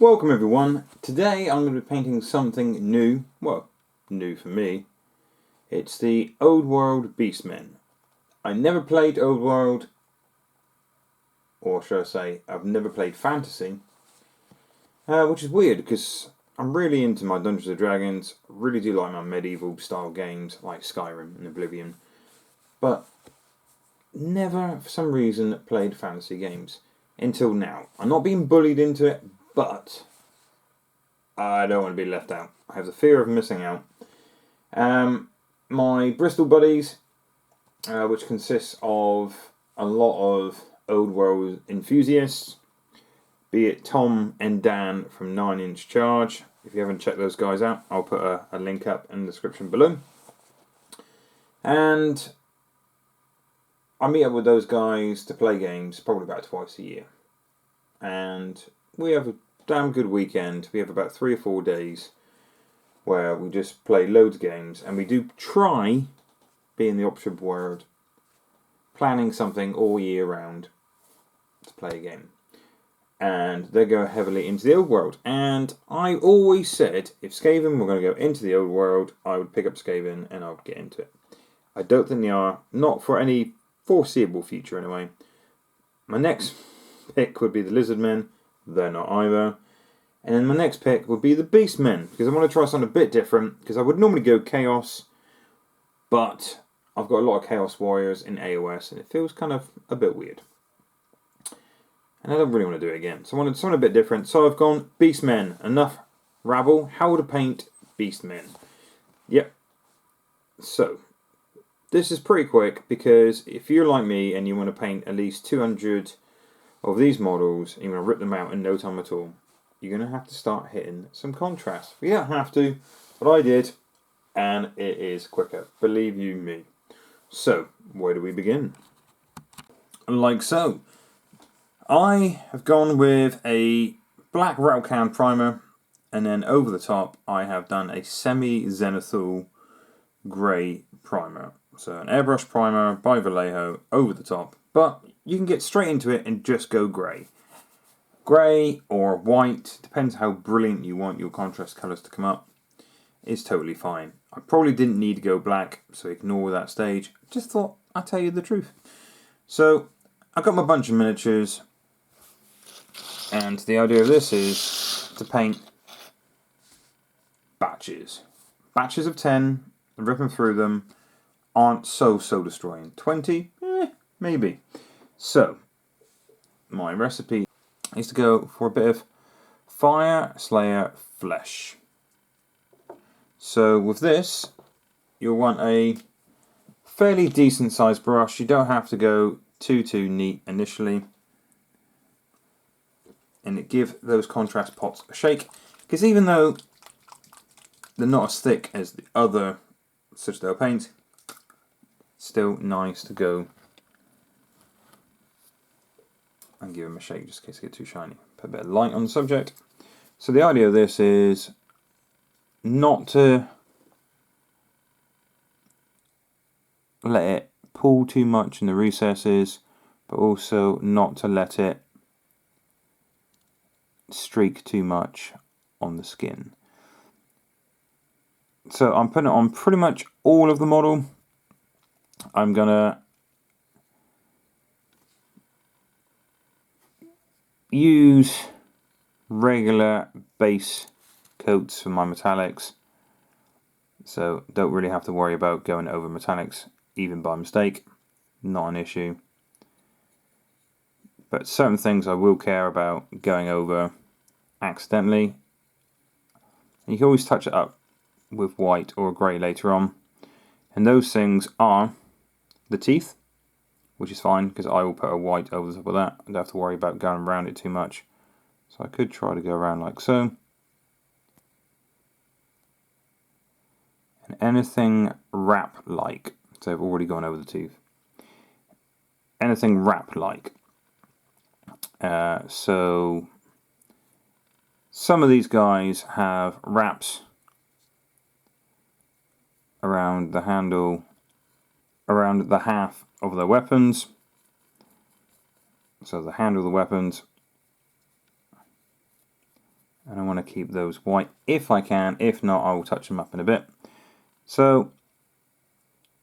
Welcome everyone. Today I'm going to be painting something new. Well, new for me. It's the Old World Beastmen. I never played Old World, or should I say, I've never played Fantasy. Which is weird because I'm really into my Dungeons and Dragons. I really do like my medieval style games like Skyrim and Oblivion. But never, for some reason, played fantasy games. Until now. I'm not being bullied into it, but I don't want to be left out. I have the fear of missing out. My Bristol buddies, which consists of a lot of Old World enthusiasts, be it Tom and Dan from 9 Inch Charge. If you haven't checked those guys out, I'll put a link up in the description below. And I meet up with those guys to play games probably about twice a year. And we have a damn good weekend. We have about 3 or 4 days where we just play loads of games, and we do try, being the option word, planning something all year round to play a game. And they go heavily into the Old World. And I always said, if Skaven were going to go into the Old World, I would pick up Skaven and I would get into it. I don't think they are, not for any foreseeable future anyway. My next pick would be the Lizardmen. They're not either. And then my next pick would be the Beastmen, because I want to try something a bit different, because I would normally go Chaos, but I've got a lot of Chaos Warriors in AOS, and it feels kind of a bit weird. And I don't really want to do it again, so I wanted something a bit different. So I've gone Beastmen. Enough rabble. How to paint Beastmen. Yep. So this is pretty quick, because if you're like me and you want to paint at least 200 of these models and you want to rip them out in no time at all, you're going to have to start hitting some contrast. You don't have to, but I did, and it is quicker, believe you me. So, where do we begin? Like so. I have gone with a black Rattlecan primer, and then over the top I have done a semi-zenithal grey primer. So an airbrush primer by Vallejo over the top, but you can get straight into it and just go grey. Grey or white, depends how brilliant you want your contrast colours to come up, is totally fine. I probably didn't need to go black, so ignore that stage. Just thought I'd tell you the truth. So I've got my bunch of miniatures, and the idea of this is to paint batches. Batches of 10, ripping through them, aren't so destroying. 20? Maybe. So, my recipe is to go for a bit of Fire Slayer Flesh. So with this, you'll want a fairly decent sized brush. You don't have to go too neat initially. And give those contrast pots a shake. Because even though they're not as thick as the other Citadel paints, still nice to go and give them a shake just in case they get too shiny. Put a bit of light on the subject. So the idea of this is not to let it pull too much in the recesses, but also not to let it streak too much on the skin. So I'm putting it on pretty much all of the model. I'm gonna use regular base coats for my metallics, so don't really have to worry about going over metallics even by mistake, not an issue. But certain things I will care about going over accidentally, and you can always touch it up with white or grey later on, and those things are the teeth, which is fine because I will put a white over the top of that. I don't have to worry about going around it too much. So I could try to go around like so. And anything wrap-like. So I've already gone over the tooth. Anything wrap-like. So some of these guys have wraps around the handle, around the half of their weapons. So the handle of the weapons And I want to keep those white if I can. If not, I will touch them up in a bit. So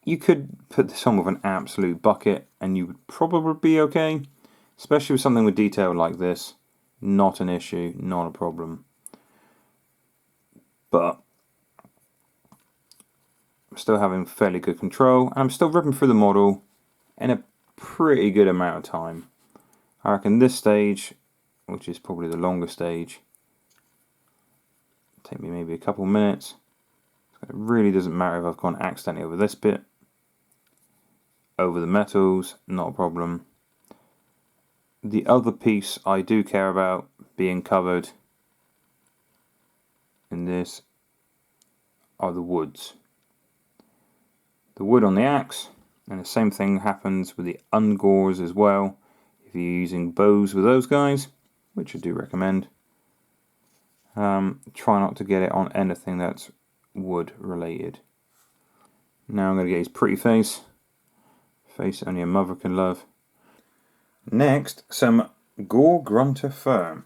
you could put this on with an absolute bucket and you would probably be okay. Especially with something with detail like this. Not an issue, not a problem. But I'm still having fairly good control. And I'm still ripping through the model in a pretty good amount of time. I reckon this stage, which is probably the longest stage, take me maybe a couple minutes. It really doesn't matter if I've gone accidentally over this bit. Over the metals, not a problem. The other piece I do care about being covered in this are the woods. The wood on the axe, and the same thing happens with the ungores as well. If you're using bows with those guys, which I do recommend, try not to get it on anything that's wood related. Now I'm going to get his pretty face. Face only a mother can love. Next, some Gore Grunter fur.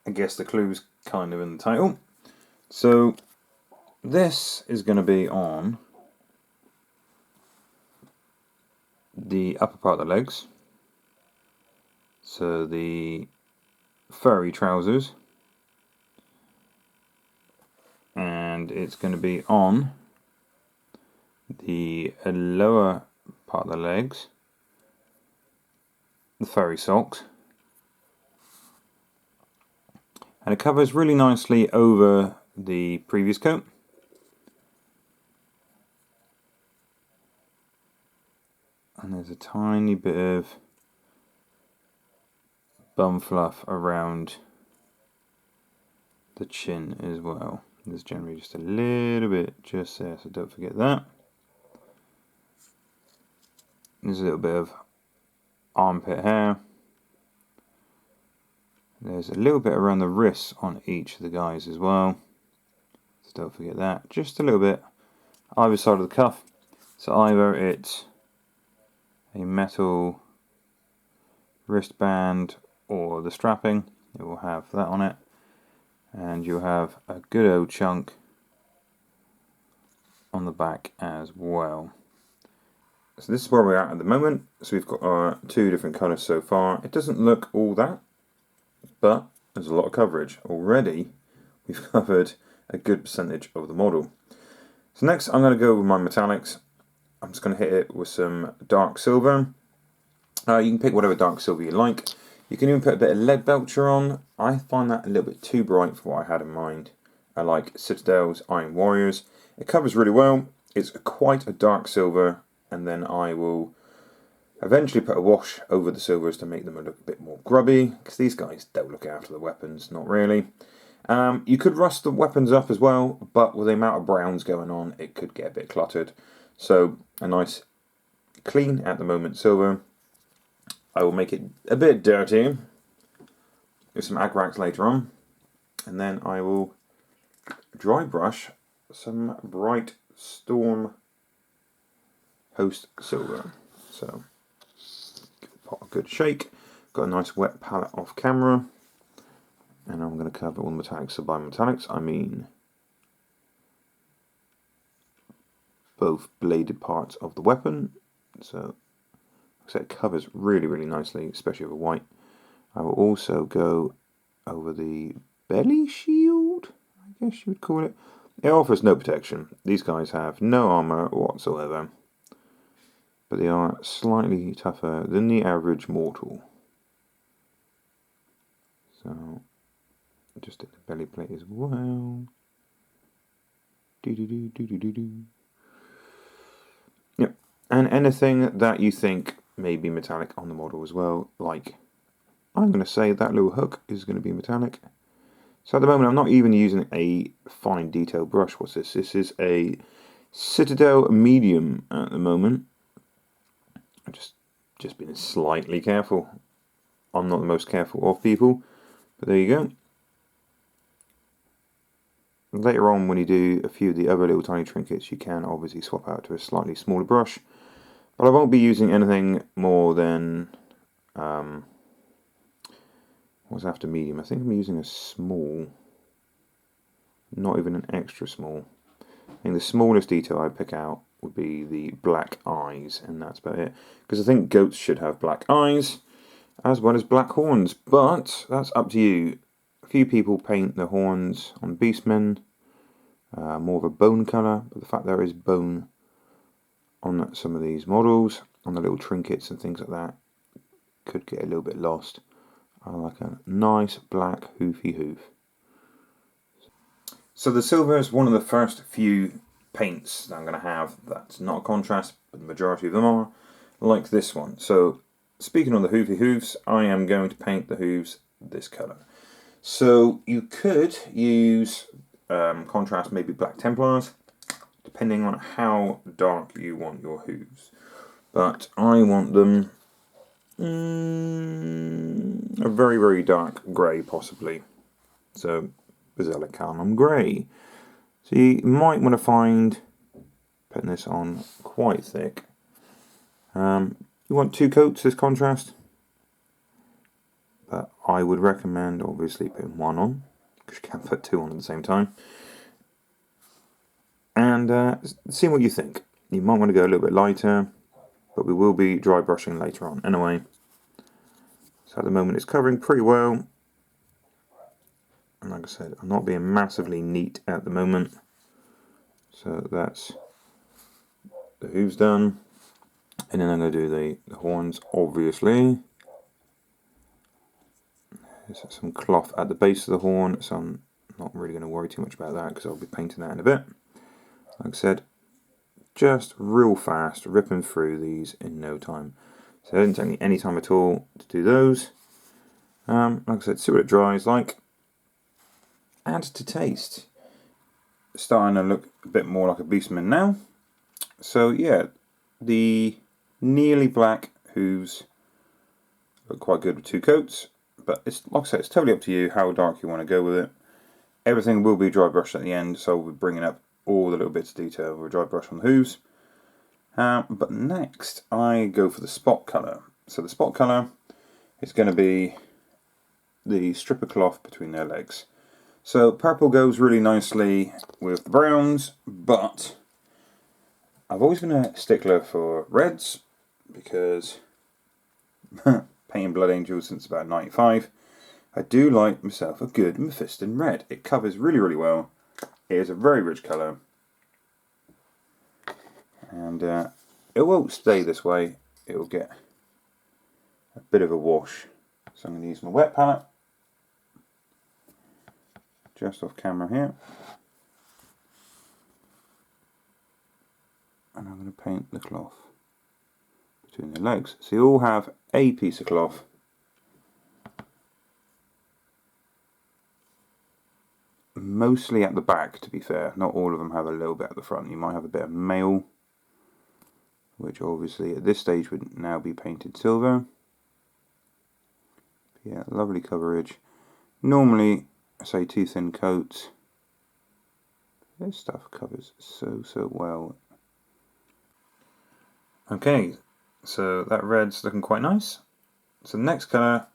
I guess the clue's kind of in the title. So this is going to be on the upper part of the legs. So the furry trousers. And it's going to be on the lower part of the legs, the furry socks, and it covers really nicely over the previous coat. And there's a tiny bit of bum fluff around the chin as well. There's generally just a little bit just there, so don't forget that. There's a little bit of armpit hair. There's a little bit around the wrists on each of the guys as well, so don't forget that. Just a little bit either side of the cuff. So either it's a metal wristband or the strapping, it will have that on it. And you'll have a good old chunk on the back as well. So this is where we're at the moment. So we've got our two different colours so far. It doesn't look all that, but there's a lot of coverage. Already we've covered a good percentage of the model. So next I'm going to go with my metallics. I'm just going to hit it with some dark silver. You can pick whatever dark silver you like. You can even put a bit of lead belcher on. I find that a little bit too bright for what I had in mind. I like Citadel's Iron Warriors. It covers really well. It's quite a dark silver, and then I will eventually put a wash over the silvers to make them look a bit more grubby, because these guys don't look after the weapons, not really. You could rust the weapons up as well, but with the amount of browns going on, it could get a bit cluttered. So a nice clean, at the moment, silver. I will make it a bit dirty with some Agrax later on, and then I will dry brush some bright Storm Host silver. So give the pot a good shake. Got a nice wet palette off camera, and I'm going to cover all the metallics. So by metallics I mean both bladed parts of the weapon. So it covers really, really nicely, especially over white. I will also go over the belly shield, I guess you would call it. It offers no protection. These guys have no armor whatsoever, but they are slightly tougher than the average mortal. So just hit the belly plate as well. Yep, and anything that you think may be metallic on the model as well, like I'm going to say that little hook is going to be metallic. So at the moment I'm not even using a fine detail brush. What's this? This is a Citadel medium at the moment. I'm just being slightly careful. I'm not the most careful of people, but there you go. Later on, when you do a few of the other little tiny trinkets, you can obviously swap out to a slightly smaller brush. But I won't be using anything more than, What's after medium? I think I'm using a small. Not even an extra small. I think the smallest detail I'd pick out would be the black eyes, and that's about it. Because I think goats should have black eyes, as well as black horns, but that's up to you. A few people paint the horns on Beastmen, more of a bone colour, but the fact there is bone on some of these models, on the little trinkets and things like that, could get a little bit lost. I like a nice black hoofy hoof. So the silver is one of the first few paints that I'm going to have that's not a contrast, but the majority of them are, like this one. So speaking of the hoofy hooves, I am going to paint the hooves this colour. So you could use contrast, maybe Black Templars, depending on how dark you want your hooves. But I want them a very, very dark grey, possibly. So Basilic Carmine Grey. So you might want to find, putting this on quite thick, you want 2 coats this contrast, but I would recommend obviously putting 1 on, because you can't put 2 on at the same time, and see what you think. You might want to go a little bit lighter, but we will be dry brushing later on anyway. So at the moment it's covering pretty well. And like I said, I'm not being massively neat at the moment. So that's the hooves done. And then I'm going to do the horns, obviously. There's some cloth at the base of the horn, so I'm not really going to worry too much about that because I'll be painting that in a bit. Like I said, just real fast, ripping through these in no time. So it didn't take me any time at all to do those. Like I said, see what it dries like. Add to taste. Starting to look a bit more like a Beastman now. So yeah, the nearly black hooves look quite good with 2 coats, but it's, like I said, it's totally up to you how dark you want to go with it. Everything will be dry brushed at the end, so we'll be bringing up all the little bits of detail with a dry brush on the hooves. But next I go for the spot colour. So the spot colour is going to be the strip of cloth between their legs. So purple goes really nicely with the browns, but I've always been a stickler for reds because painting Blood Angels since about 95, I do like myself a good Mephiston red. It covers really, really well. It is a very rich colour, and it won't stay this way. It will get a bit of a wash. So I'm going to use my wet palette. Just off camera here, and I'm going to paint the cloth between the legs. So you all have a piece of cloth, mostly at the back to be fair, not all of them have a little bit at the front. You might have a bit of mail, which obviously at this stage would now be painted silver. Yeah, lovely coverage. Normally I say 2 thin coats. This stuff covers so well. Okay, so that red's looking quite nice. So the next colour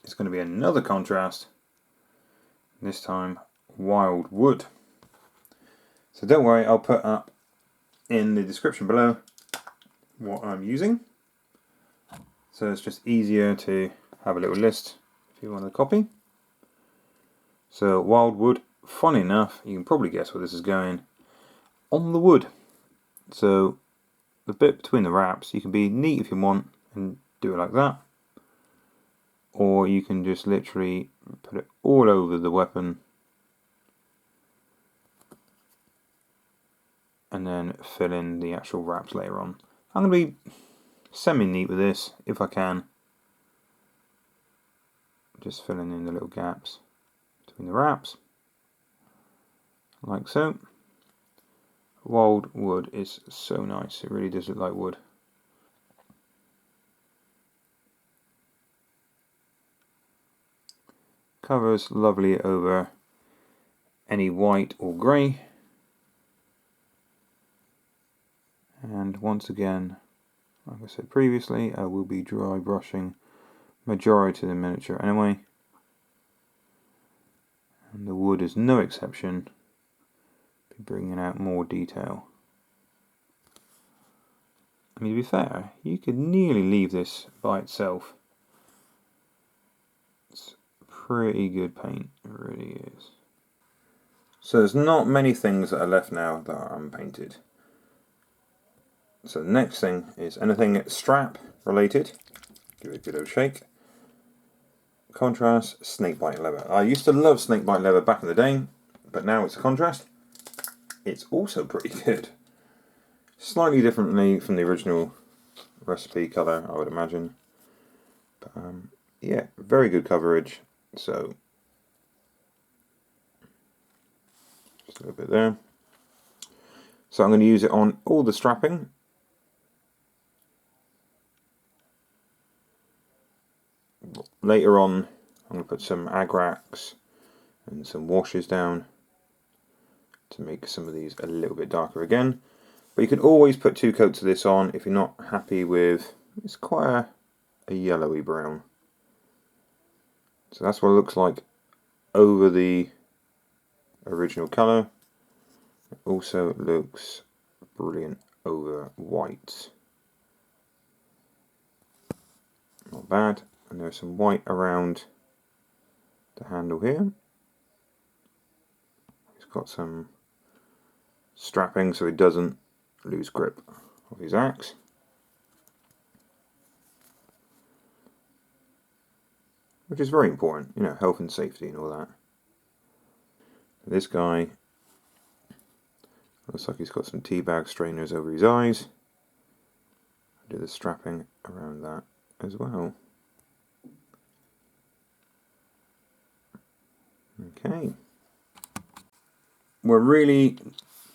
is going to be another contrast, this time Wild Wood. So don't worry, I'll put up in the description below what I'm using, so it's just easier to have a little list if you want to copy. So Wild Wood, funny enough, you can probably guess where this is going, on the wood. So the bit between the wraps, you can be neat if you want and do it like that, or you can just literally put it all over the weapon and then fill in the actual wraps later on. I'm going to be semi-neat with this if I can, just filling in the little gaps between the wraps, like so. Wild Wood is so nice, it really does look like wood. Covers lovely over any white or grey. And once again, like I said previously, I will be dry brushing majority of the miniature anyway. And the wood is no exception, bringing out more detail. I mean, to be fair, you could nearly leave this by itself. It's pretty good paint, it really is. So there's not many things that are left now that are unpainted. So the next thing is anything strap related. Give it a good old shake. Contrast, snakebite leather. I used to love snakebite leather back in the day, but now it's a contrast. It's also pretty good. Slightly differently from the original recipe colour, I would imagine. But, yeah, very good coverage. So, just a little bit there. So I'm going to use it on all the strapping. Later on, I'm going to put some agrax and some washes down to make some of these a little bit darker again. But you can always put 2 coats of this on if you're not happy with, it's quite a yellowy brown. So that's what it looks like over the original colour. It also looks brilliant over white. Not bad. And there's some white around the handle here. It's got some strapping so it doesn't lose grip of his axe. Which is very important, you know, health and safety and all that. This guy looks like he's got some tea bag strainers over his eyes. Do the strapping around that as well. Okay. We're really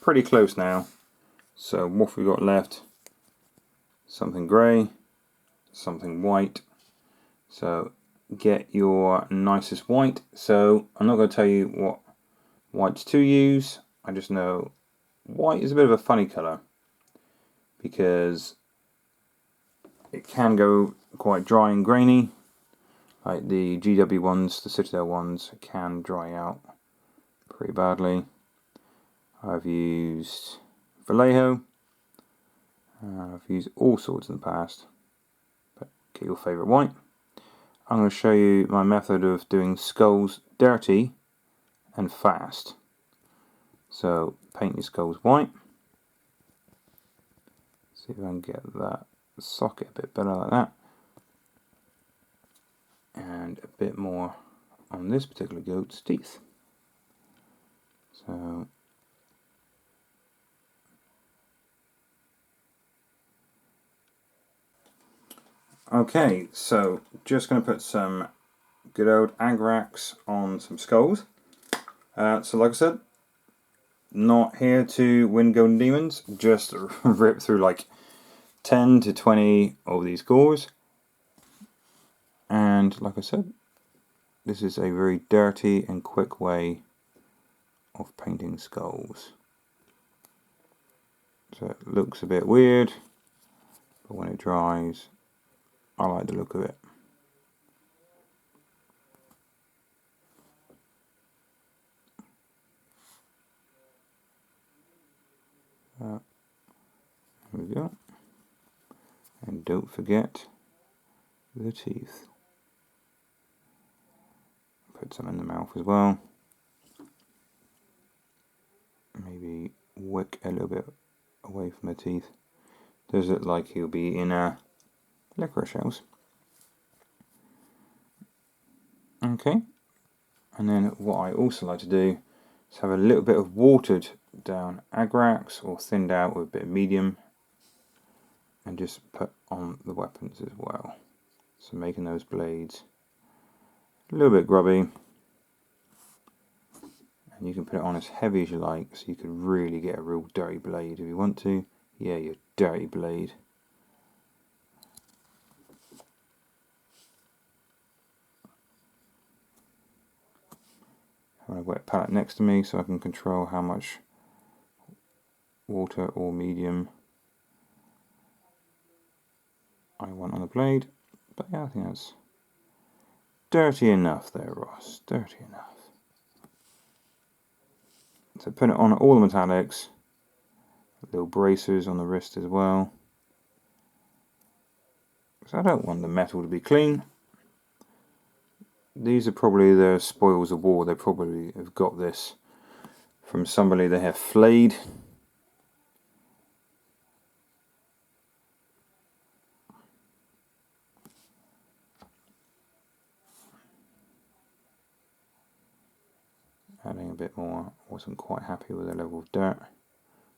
pretty close now. So what have we got left? Something grey, something white. So get your nicest white. So I'm not going to tell you what whites to use. I just know white is a bit of a funny colour because it can go quite dry and grainy. Like the GW ones, the Citadel ones, can dry out pretty badly. I've used Vallejo. I've used all sorts in the past. But get your favourite white. I'm going to show you my method of doing skulls dirty and fast. So paint your skulls white. See if I can get that socket a bit better like that. And a bit more on this particular goat's teeth. So okay, so just going to put some good old agrax on some skulls. So like I said, not here to win golden demons, just rip through like 10 to 20 of these cores. And like I said, this is a very dirty and quick way of painting skulls. So it looks a bit weird, but when it dries, I like the look of it. There we go. And don't forget the teeth. Put some in the mouth as well. Maybe wick a little bit away from the teeth. Does look like he'll be in a licorice house. Okay. And then what I also like to do is have a little bit of watered down agrax or thinned out with a bit of medium and just put on the weapons as well. So making those blades a little bit grubby. And you can put it on as heavy as you like, so you could really get a real dirty blade if you want to. Yeah, your dirty blade. I have a wet palette next to me so I can control how much water or medium I want on the blade. But yeah, I think that's dirty enough there, Ross. Dirty enough. So put it on all the metallics, little bracers on the wrist as well. So I don't want the metal to be clean. These are probably the spoils of war. They probably have got this from somebody they have flayed. Adding a bit more. Wasn't quite happy with the level of dirt.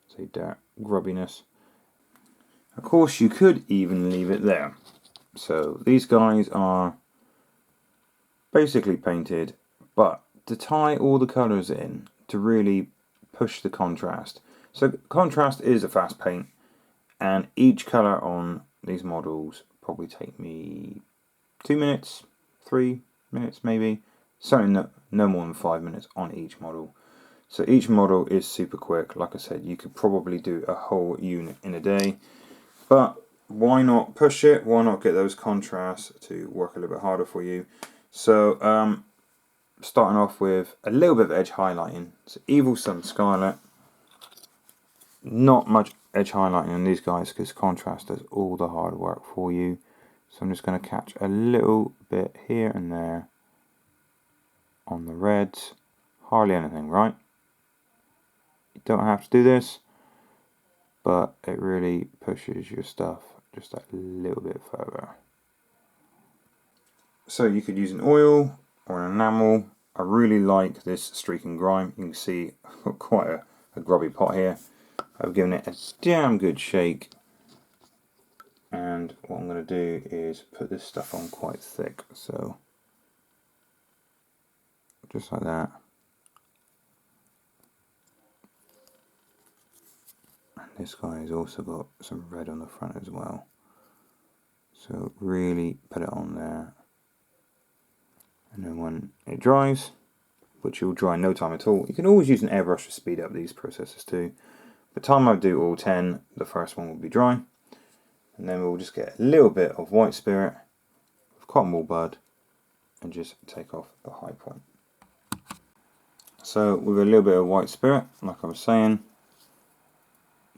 Say dirt grubbiness. Of course you could even leave it there. So these guys are basically painted, but to tie all the colours in to really push the contrast. So contrast is a fast paint, and each colour on these models probably take me 2 minutes, 3 minutes maybe. Something no more than 5 minutes on each model. So each model is super quick. Like I said, you could probably do a whole unit in a day. But why not push it? Why not get those contrasts to work a little bit harder for you? So starting off with a little bit of edge highlighting. So Evil Sun Scarlet. Not much edge highlighting on these guys because contrast does all the hard work for you. So I'm just going to catch a little bit here and there on the reds. Hardly anything, right? You don't have to do this, but it really pushes your stuff just a little bit further. So you could use an oil or an enamel. I really like this streak and grime. You can see I've got quite a grubby pot here. I've given it a damn good shake, and what I'm going to do is put this stuff on quite thick, so just like that. And this guy has also got some red on the front as well, so really put it on there. And then when it dries, which will dry in no time at all, you can always use an airbrush to speed up these processes too. By the time I do all 10, the first one will be dry. And then we'll just get a little bit of white spirit with cotton wool bud and just take off the high point. So with a little bit of white spirit, like I was saying,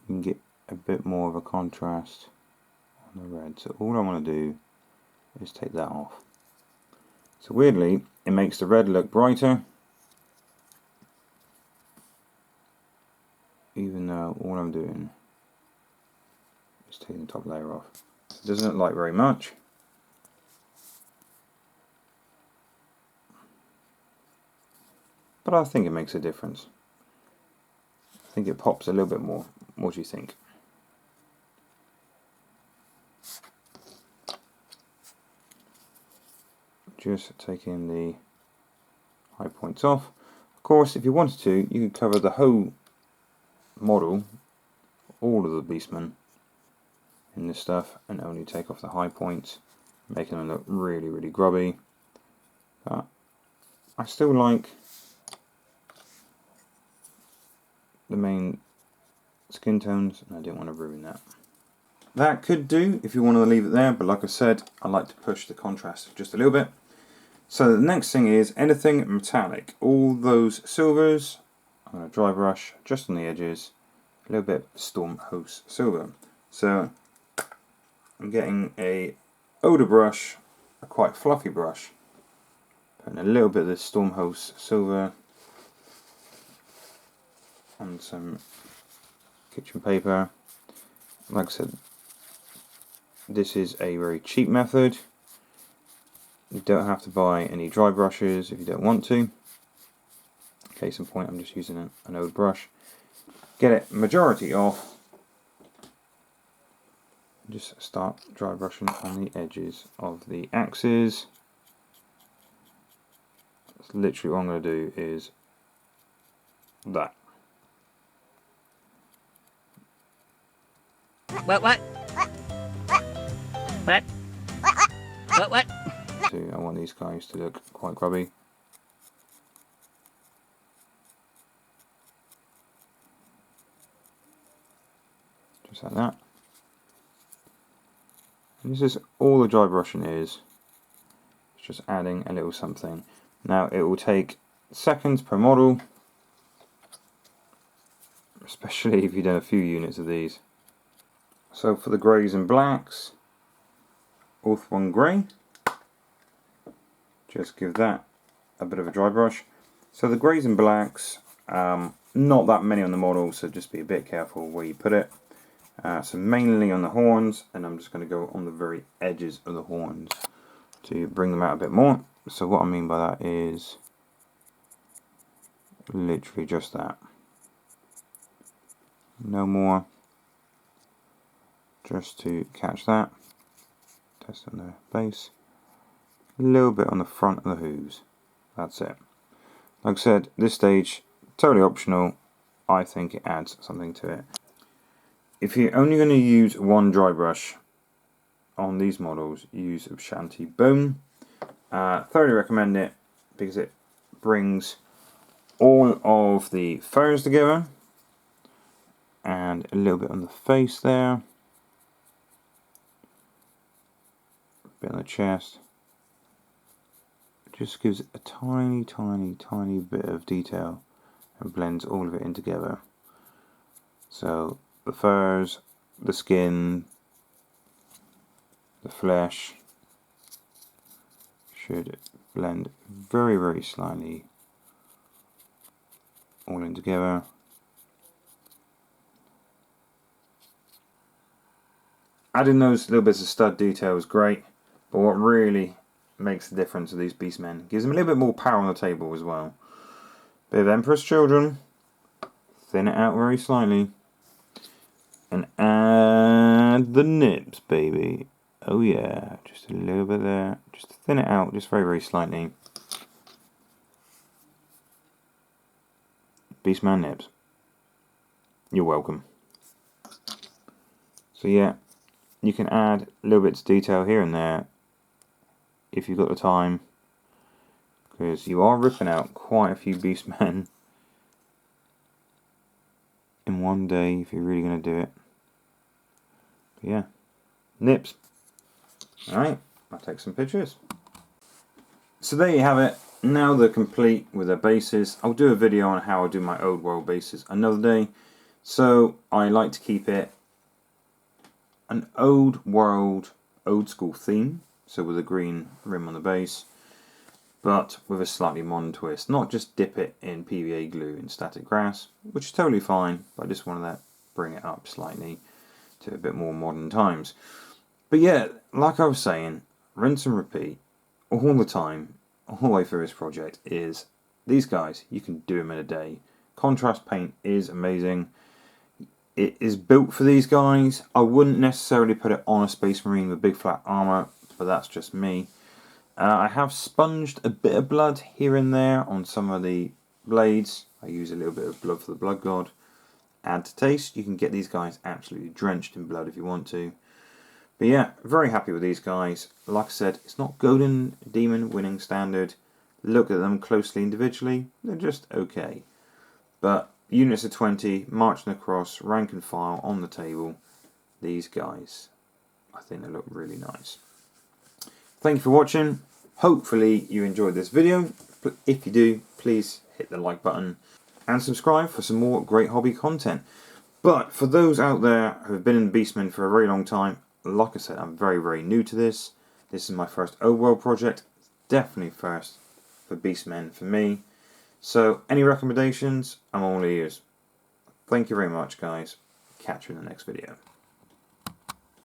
you can get a bit more of a contrast on the red. So all I want to do is take that off. So weirdly, it makes the red look brighter, even though all I'm doing is taking the top layer off. It doesn't look like very much, but I think it makes a difference. I think it pops a little bit more. What do you think? Just taking the high points off. Of course, if you wanted to, you could cover the whole model, all of the Beastmen, in this stuff, and only take off the high points, making them look really, really grubby. But I still like the main skin tones, and I didn't want to ruin that. That could do if you want to leave it there, but like I said, I like to push the contrast just a little bit. So the next thing is anything metallic. All those silvers, I'm going to dry brush just on the edges, a little bit of Storm Host silver. So I'm getting a older brush, a quite fluffy brush, putting a little bit of this Storm Host silver on some kitchen paper. Like I said, this is a very cheap method. You don't have to buy any dry brushes if you don't want to. Case in point, I'm just using an old brush. Get it majority off. Just start dry brushing on the edges of the axes. That's literally what I'm going to do is that. What? So I want these guys to look quite grubby. Just like that. And this is all the dry brushing is. It's just adding a little something. Now it will take seconds per model. especially if you've done a few units of these. So for the greys and blacks, Orth 1 grey, just give that a bit of a dry brush. So the greys and blacks, not that many on the model, so just be a bit careful where you put it. So mainly on the horns, and I'm just going to go on the very edges of the horns to bring them out a bit more. So what I mean by that is literally just that. No more. Just to catch that. Test on the base. A little bit on the front of the hooves. That's it. Like I said, this stage, totally optional. I think it adds something to it. If you're only going to use one dry brush on these models, use Shanty Bone. Thoroughly recommend it because it brings all of the furs together, and a little bit on the face there, a bit on the chest. It just gives a tiny bit of detail and blends all of it in together. So the furs, the skin, the flesh should blend very slightly all in together. Adding those little bits of stud detail is great, but what really makes the difference of these Beastmen gives them a little bit more power on the table as well. Bit of Emperor's Children, thin it out very slightly, and add the nips, baby. Oh yeah, just a little bit there, just to thin it out just very slightly. Beastman nips. You're welcome. So yeah, you can add little bits of detail here and there if you've got the time, because you are ripping out quite a few Beastmen in one day if you're really going to do it. But yeah, nips. Alright, I'll take some pictures. So there you have it. Now they're complete with their bases. I'll do a video on how I do my old world bases another day. So I like to keep it an old world, old school theme. So with a green rim on the base, but with a slightly modern twist. Not just dip it in PVA glue and static grass, which is totally fine, but I just wanted to bring it up slightly to a bit more modern times. But yeah, like I was saying, rinse and repeat all the time, all the way through this project is these guys, you can do them in a day. Contrast paint is amazing. It is built for these guys. I wouldn't necessarily put it on a Space Marine with big flat armor, but that's just me. I have sponged a bit of blood here and there on some of the blades. I use a little bit of blood for the blood god. Add to taste. You can get these guys absolutely drenched in blood if you want to. But yeah, very happy with these guys. Like I said, it's not Golden Demon winning standard. Look at them closely individually. They're just okay. But units of 20, marching across, rank and file on the table. These guys, I think they look really nice. Thank you for watching. Hopefully you enjoyed this video. If you do, please hit the like button and subscribe for some more great hobby content. But for those out there who have been in Beastmen for a very long time, like I said, I'm very new to this. This is my first overworld project. Definitely first for Beastmen for me. So any recommendations, I'm all ears. Thank you very much, guys. Catch you in the next video.